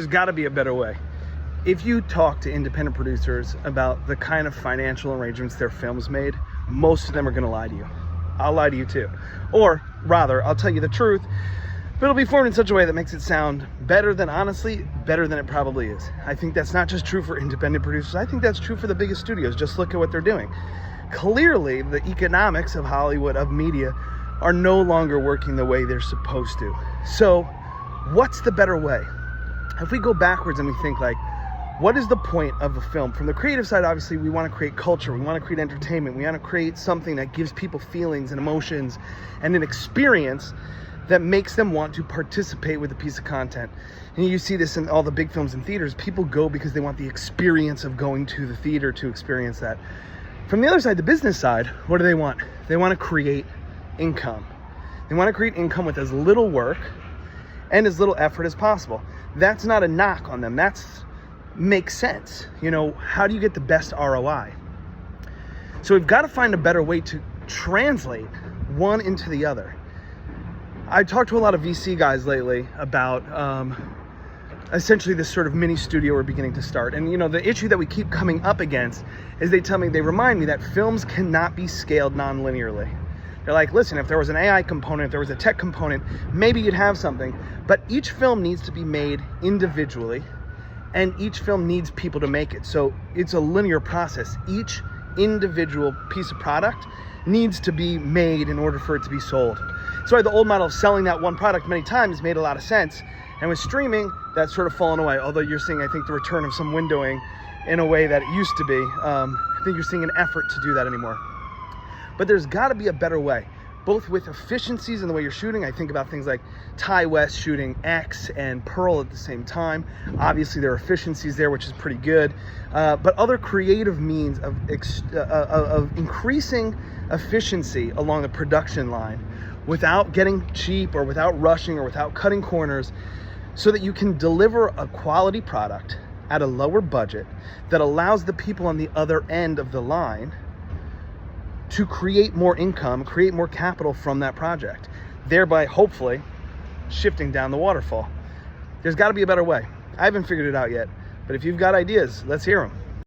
There's got to be a better way. If you talk to independent producers about the kind of financial arrangements their films made, most of them are going to lie to you. I'll lie to you too. Or rather, I'll tell you the truth, but it'll be formed in such a way that makes it sound better than it probably is. I think that's not just true for independent producers. I think that's true for the biggest studios. Just look at what they're doing. Clearly, the economics of Hollywood, of media, are no longer working the way they're supposed to. So what's the better way? If we go backwards and we think like, what is the point of a film? From the creative side, obviously, we want to create culture. We want to create entertainment. We want to create something that gives people feelings and emotions and an experience that makes them want to participate with a piece of content. And you see this in all the big films in theaters. People go because they want the experience of going to the theater to experience that. From the other side, the business side, what do they want? They want to create income. They want to create income with as little work and as little effort as possible. That's not a knock on them. That's makes sense. You know, how do you get the best ROI? So we've got to find a better way to translate one into the other. I talked to a lot of VC guys lately about essentially this sort of mini studio we're beginning to start. And you know, the issue that we keep coming up against is they remind me that films cannot be scaled non-linearly. They're like, listen, if there was an AI component, if there was a tech component, maybe you'd have something. But each film needs to be made individually, and each film needs people to make it. So it's a linear process. Each individual piece of product needs to be made in order for it to be sold. So the old model of selling that one product many times made a lot of sense. And with streaming, that's sort of fallen away. Although you're seeing, I think, the return of some windowing in a way that it used to be. I think you're seeing an effort to do that anymore. But there's got to be a better way, both with efficiencies in the way you're shooting. I think about things like Ty West shooting X and Pearl at the same time. Obviously, there are efficiencies there, which is pretty good. But other creative means of increasing efficiency along the production line without getting cheap or without rushing or without cutting corners, so that you can deliver a quality product at a lower budget that allows the people on the other end of the line to create more income, create more capital from that project, thereby hopefully shifting down the waterfall. There's got to be a better way. I haven't figured it out yet, but if you've got ideas, let's hear them.